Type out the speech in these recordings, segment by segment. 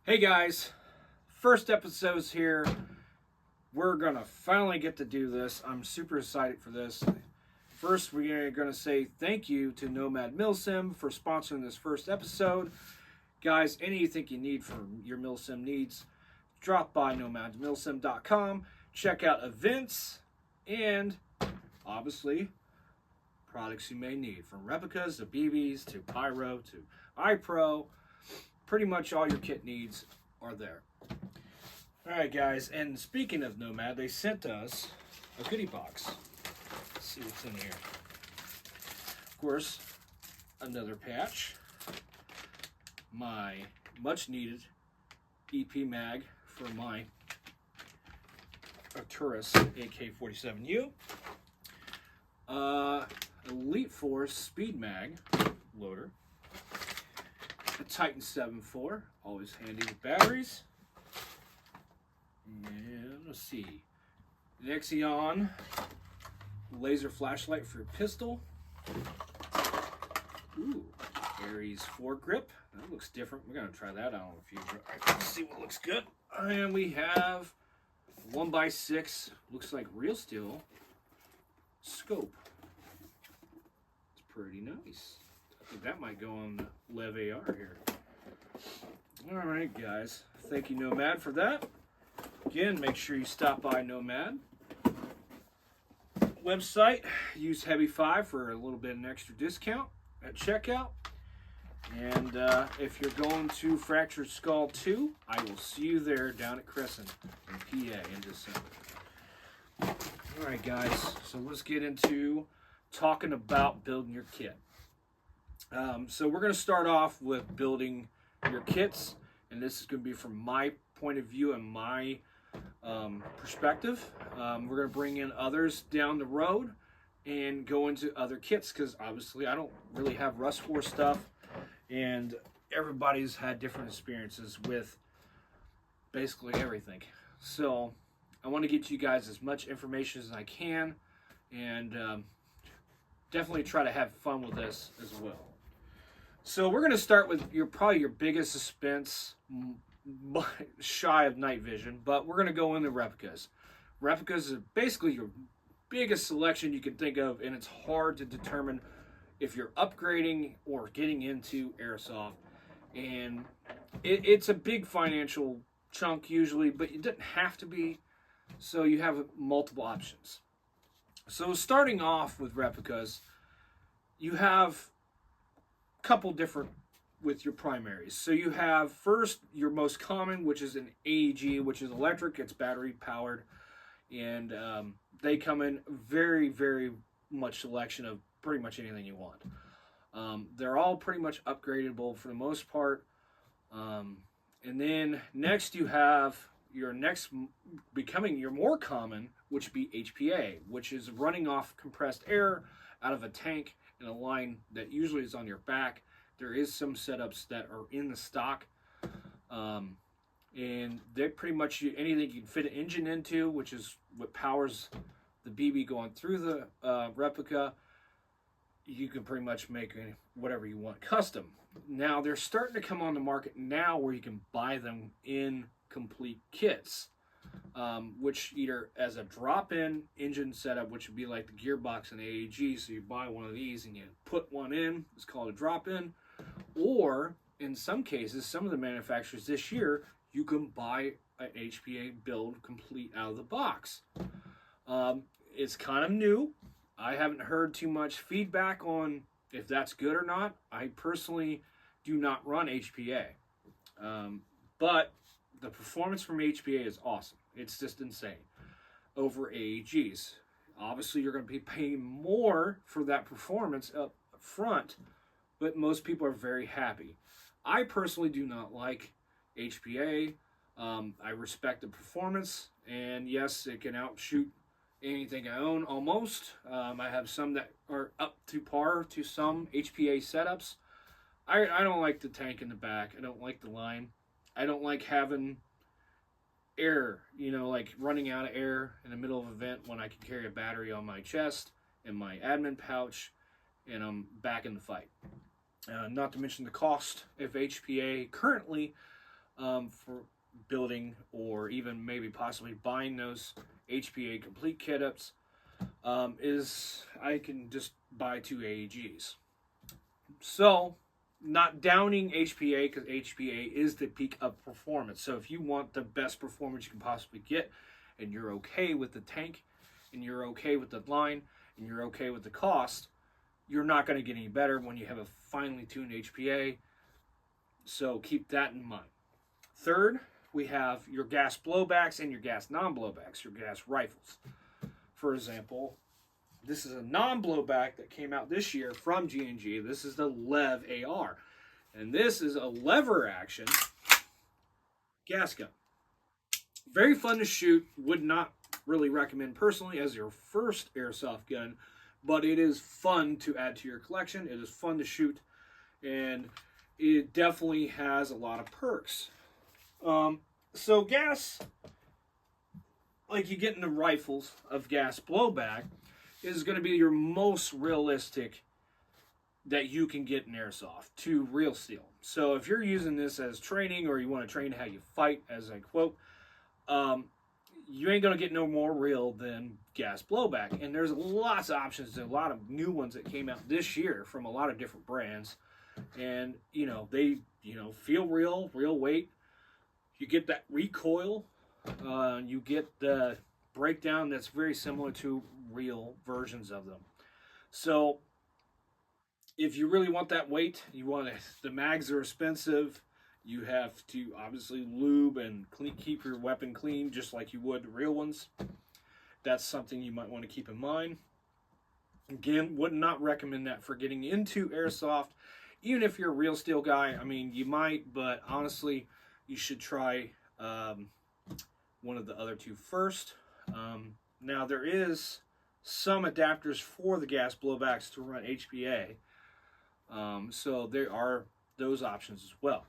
Hey guys, first episode's here. We're gonna finally get to do this. I'm super excited for this. First, we're gonna say thank you to Nomad Milsim for sponsoring this first episode. Guys, anything you need for your milsim needs, drop by nomadmilsim.com. Check out events and obviously products you may need, from replicas to BBs to pyro to iPro. Pretty much all your kit needs are there. Alright guys, and speaking of Nomad, they sent us a goodie box. Let's see what's in here. Of course, another patch. My much needed EP mag for my Arcturus AK-47U. Elite Force Speed Mag loader. A Titan 7.4, always handy with batteries. And let's see, Nexion laser flashlight for your pistol. Ooh, Aries foregrip. That looks different. We're gonna try that out on a few. Let's see what looks good. And we have 1x6, looks like real steel scope. It's pretty nice. I think that might go on the Lev AR here. Alright guys, thank you Nomad for that. Again, make sure you stop by Nomad website. Use Heavy5 for a little bit of an extra discount at checkout. And if you're going to Fractured Skull 2, I will see you there down at Crescent in PA in December. Alright guys, so let's get into talking about building your kit. So we're going to start off with building your kits, and this is going to be from my point of view and my perspective. We're going to bring in others down the road and go into other kits, because obviously I don't really have Rust 4 stuff, and everybody's had different experiences with basically everything. So I want to get you guys as much information as I can, and definitely try to have fun with this as well. So we're going to start with probably your biggest suspense, shy of night vision, but we're going to go into replicas. Replicas is basically your biggest selection you can think of, and it's hard to determine if you're upgrading or getting into Airsoft. And it's a big financial chunk usually, but it doesn't have to be, so you have multiple options. So starting off with replicas, you have couple different with your primaries. So you have first your most common, which is an AEG, which is electric. It's battery powered, and they come in very, very much selection of pretty much anything you want. They're all pretty much upgradable for the most part. And then next you have your next becoming your more common, which would be HPA, which is running off compressed air out of a tank in a line that usually is on your back. There is some setups that are in the stock, and they're pretty much anything you can fit an engine into, which is what powers the BB going through the replica. You can pretty much make whatever you want custom. Now they're starting to come on the market now where you can buy them in complete kits, which either as a drop-in engine setup, which would be like the gearbox and AEG, so you buy one of these and you put one in, it's called a drop-in, or in some cases, some of the manufacturers this year, you can buy an HPA build complete out of the box. It's kind of new. I haven't heard too much feedback on if that's good or not. I personally do not run HPA, but the performance from HPA is awesome. It's just insane over AEGs. Obviously, you're going to be paying more for that performance up front, but most people are very happy. I personally do not like HPA. I respect the performance, and yes, it can outshoot anything I own almost. I have some that are up to par to some HPA setups. I don't like the tank in the back. I don't like the line. I don't like having air, like running out of air in the middle of an event when I can carry a battery on my chest and my admin pouch, and I'm back in the fight. Not to mention the cost of HPA currently for building, or even maybe possibly buying those HPA complete kit ups, is I can just buy 2 AEGs. So, not downing HPA, because HPA is the peak of performance. So if you want the best performance you can possibly get, and you're okay with the tank, and you're okay with the line, and you're okay with the cost, you're not going to get any better when you have a finely tuned HPA. So keep that in mind. Third, we have your gas blowbacks and your gas non-blowbacks, your gas rifles. For example, this is a non-blowback that came out this year from G&G. This is the Lev AR. And this is a lever action gas gun. Very fun to shoot. Would not really recommend personally as your first airsoft gun, but it is fun to add to your collection. It is fun to shoot, and it definitely has a lot of perks. So gas, like you get in the rifles of gas blowback, is going to be your most realistic that you can get in airsoft to real steel. So if you're using this as training, or you want to train how you fight, as I quote, you ain't going to get no more real than gas blowback. And there's lots of options. There's a lot of new ones that came out this year from a lot of different brands. And, they, feel real weight. You get that recoil. You get the breakdown that's very similar to real versions of them. So if you really want that weight, the mags are expensive. You have to obviously lube and keep your weapon clean just like you would the real ones. That's something you might want to keep in mind. Again, would not recommend that for getting into airsoft. Even if you're a real steel guy, I mean, you might, but honestly, you should try one of the other two first. Now, there is some adapters for the gas blowbacks to run HPA. So there are those options as well.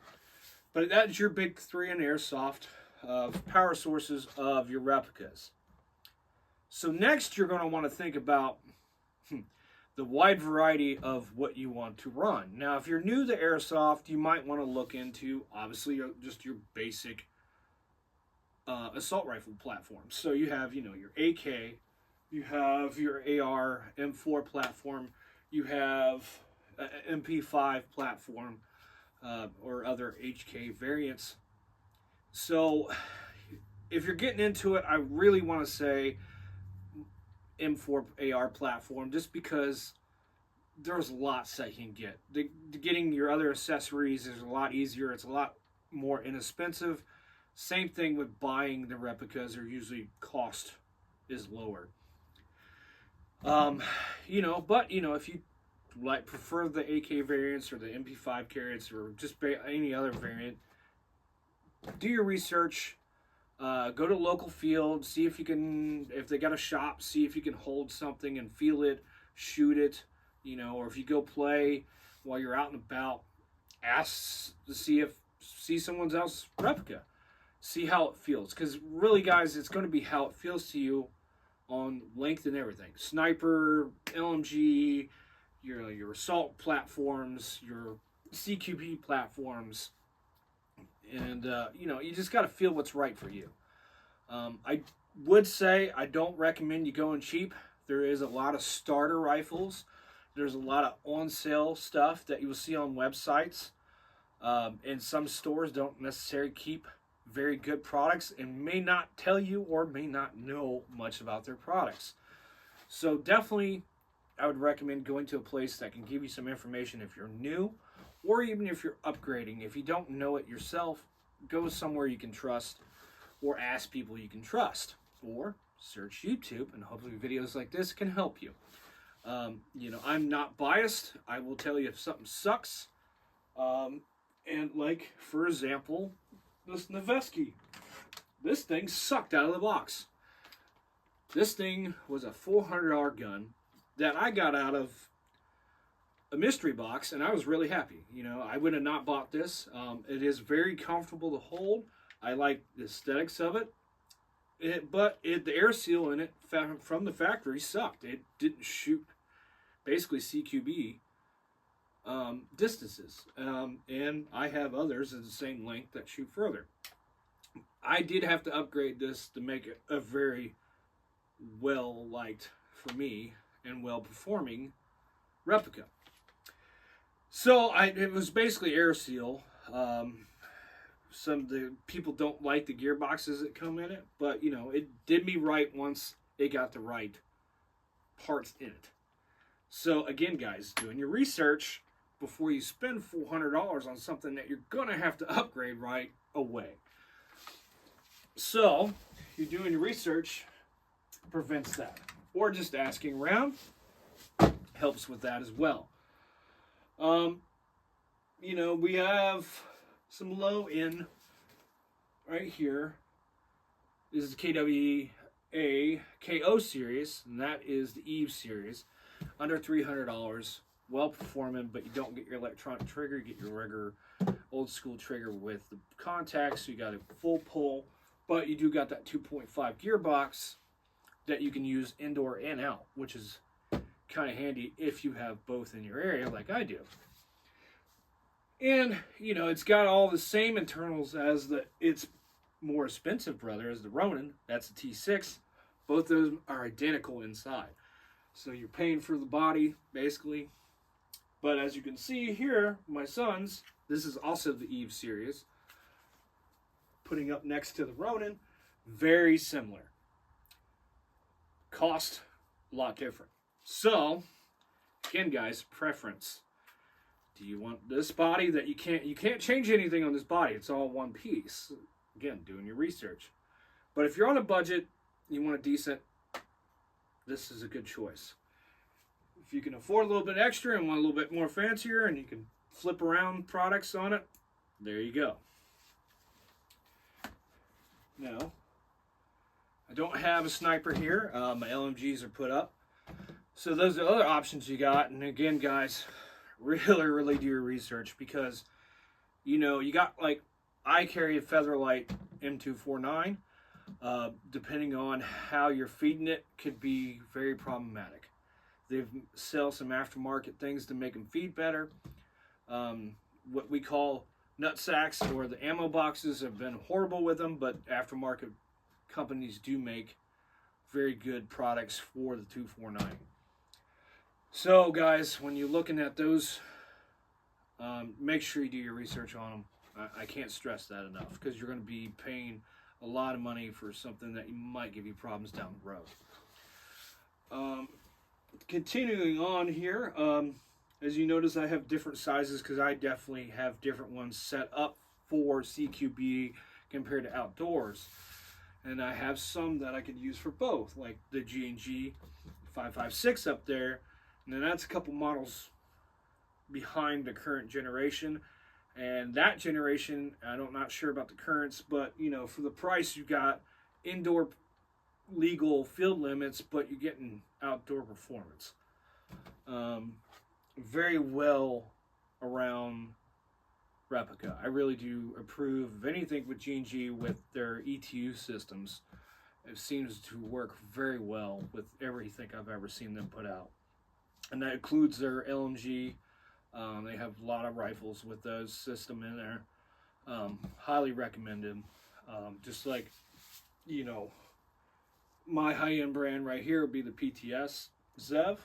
But that is your big three in airsoft power sources of your replicas. So next, you're going to want to think about the wide variety of what you want to run. Now, if you're new to airsoft, you might want to look into, obviously, just your basic assault rifle platforms. So you have, your AK, you have your AR M4 platform, you have an MP5 platform, or other HK variants. So if you're getting into it, I really want to say M4 AR platform, just because there's lots that you can get. Getting your other accessories is a lot easier. It's a lot more inexpensive. Same thing with buying the replicas, or usually cost is lower. But if you prefer the AK variants or the MP5 carrots, or just any other variant, do your research. Go to local field, see if they got a shop, see if you can hold something and feel it, shoot it, or if you go play while you're out and about, ask to see someone else's replica, see how it feels. Because really, guys, it's going to be how it feels to you on length and everything. Sniper, LMG, your assault platforms, your CQB platforms, and you just got to feel what's right for you. I would say I don't recommend you going cheap. There is a lot of starter rifles. There's a lot of on-sale stuff that you will see on websites. And some stores don't necessarily keep very good products, and may not tell you or may not know much about their products. So definitely, I would recommend going to a place that can give you some information if you're new, or even if you're upgrading. If you don't know it yourself, go somewhere you can trust, or ask people you can trust, or search YouTube, and hopefully videos like this can help you. I'm not biased. I will tell you if something sucks. And like, for example, this Noveski. This thing sucked out of the box. This thing was a $400 gun that I got out of a mystery box, and I was really happy. I would have not bought this. It is very comfortable to hold. I like the aesthetics of it. But the air seal in it from the factory sucked. It didn't shoot basically CQB distances. And I have others of the same length that shoot further. I did have to upgrade this to make it a very well liked for me and well performing replica. So it was basically air seal. Some of the people don't like the gearboxes that come in it, but you know, it did me right once it got the right parts in it. So again, guys, doing your research before you spend $400 on something that you're gonna have to upgrade right away. So you're doing your research prevents that, or just asking around helps with that as well. You know, we have some low end right here. This is the KWA KO series, and that is the Eve series. Under $300, well performing, but you don't get your electronic trigger. You get your regular old school trigger with the contacts. So you got a full pull, but you do got that 2.5 gearbox that you can use indoor and out, which is kind of handy if you have both in your area like I do. And, you know, it's got all the same internals as its more expensive brother, as the Ronin. That's the T6. Both those are identical inside. So you're paying for the body, basically. But as you can see here, my son's, this is also the Eve series. Putting up next to the Ronin, very similar. Cost, a lot different. So, again, guys, preference. Do you want this body that you can't change anything on this body? It's all one piece. Again, doing your research. But if you're on a budget, you want a decent, this is a good choice. If you can afford a little bit extra and want a little bit more fancier and you can flip around products on it, there you go. Now, I don't have a sniper here. My LMGs are put up. So those are other options you got. And again, guys, really do your research, because, you know, you got, like, I carry a Featherlight M249. Depending on how you're feeding it, could be very problematic. They sell some aftermarket things to make them feed better. What we call nut sacks or the ammo boxes have been horrible with them, but aftermarket companies do make very good products for the 249. So guys, when you're looking at those, make sure you do your research on them. I can't stress that enough, because you're going to be paying a lot of money for something that might give you problems down the road. Continuing on here, as you notice, I have different sizes because I definitely have different ones set up for CQB compared to outdoors. And I have some that I could use for both, like the G&G 556 up there. And then that's a couple models behind the current generation. And that generation, I'm not sure about the currents, but, you know, for the price, you got indoor legal field limits, but you're getting outdoor performance. Very well around replica. I really do approve of anything with G&G with their ETU systems. It seems to work very well with everything I've ever seen them put out. And that includes their LMG. They have a lot of rifles with those system in there. Highly recommended. Just like, you know, my high-end brand right here would be the PTS Zev.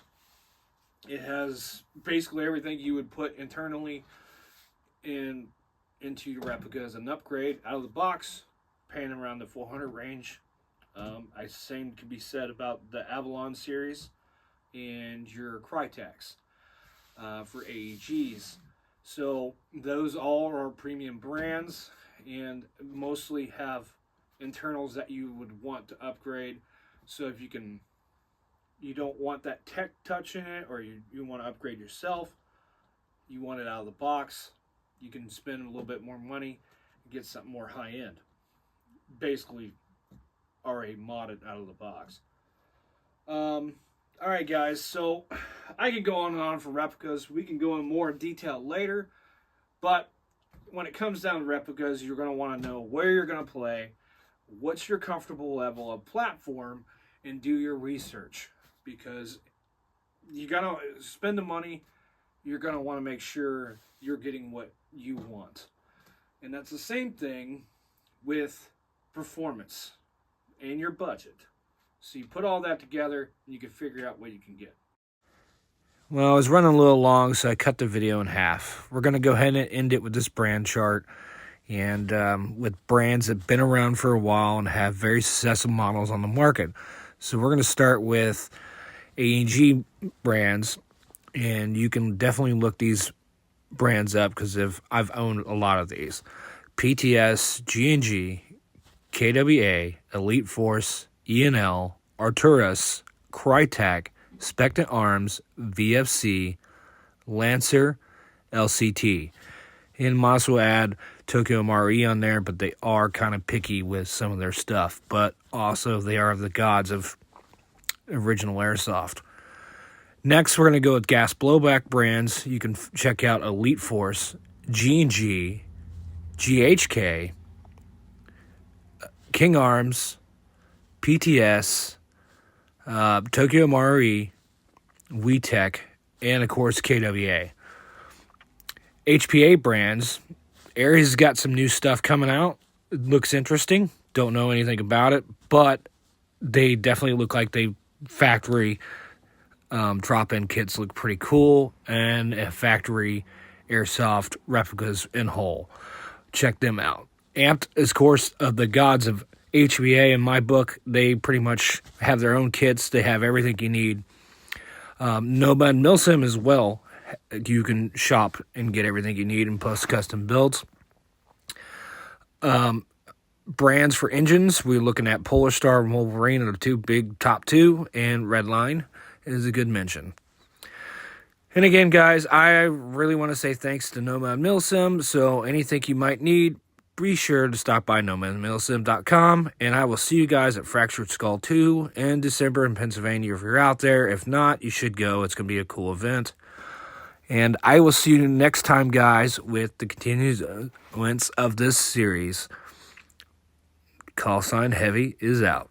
It has basically everything you would put internally into your replica as an upgrade out of the box, paying around the 400 range. Same could be said about the Avalon series and your Crytax for AEGs. So those all are premium brands and mostly have internals that you would want to upgrade. So if you don't want that tech touch in it, or you want to upgrade yourself, you want it out of the box, you can spend a little bit more money and get something more high end. Basically already modded out of the box. Alright guys, so I could go on and on for replicas. We can go in more detail later, but when it comes down to replicas, you're going to want to know where you're going to play, what's your comfortable level of platform, and do your research, because you got to spend the money. you're going to want to make sure you're getting what you want. And that's the same thing with performance and your budget. So you put all that together and you can figure out what you can get. Well, I was running a little long, so I cut the video in half. We're going to go ahead and end it with this brand chart. And with brands that have been around for a while and have very successful models on the market. So we're going to start with A&G brands. And you can definitely look these brands up because I've owned a lot of these. PTS, G&G, KWA, Elite Force, E&L, Arturus, Crytek, Spectant Arms, VFC, Lancer, LCT. And might as well add Tokyo MRE on there, but they are kind of picky with some of their stuff. But also they are the gods of original Airsoft. Next, we're going to go with gas blowback brands. You can check out Elite Force, G&G, GHK, King Arms, PTS, Tokyo MRE, WeTech, and of course KWA. HPA brands. Ares has got some new stuff coming out. It looks interesting. Don't know anything about it, but they definitely look like they factory drop-in kits look pretty cool, and factory Airsoft replicas in whole. Check them out. Amped is, of course, of the gods of HBA in my book. They pretty much have their own kits. They have everything you need. Nomad Milsim as well. You can shop and get everything you need and plus custom builds. Brands for engines, we're looking at Polar Star and Wolverine are the two big top two, and Redline is a good mention. And again, guys, I really want to say thanks to Nomad Milsim. So anything you might need, be sure to stop by nomadmilsim.com, and I will see you guys at Fractured Skull 2 in December in Pennsylvania if you're out there. If not, you should go. It's going to be a cool event. And I will see you next time, guys, with the continuance of this series. Call sign Heavy is out.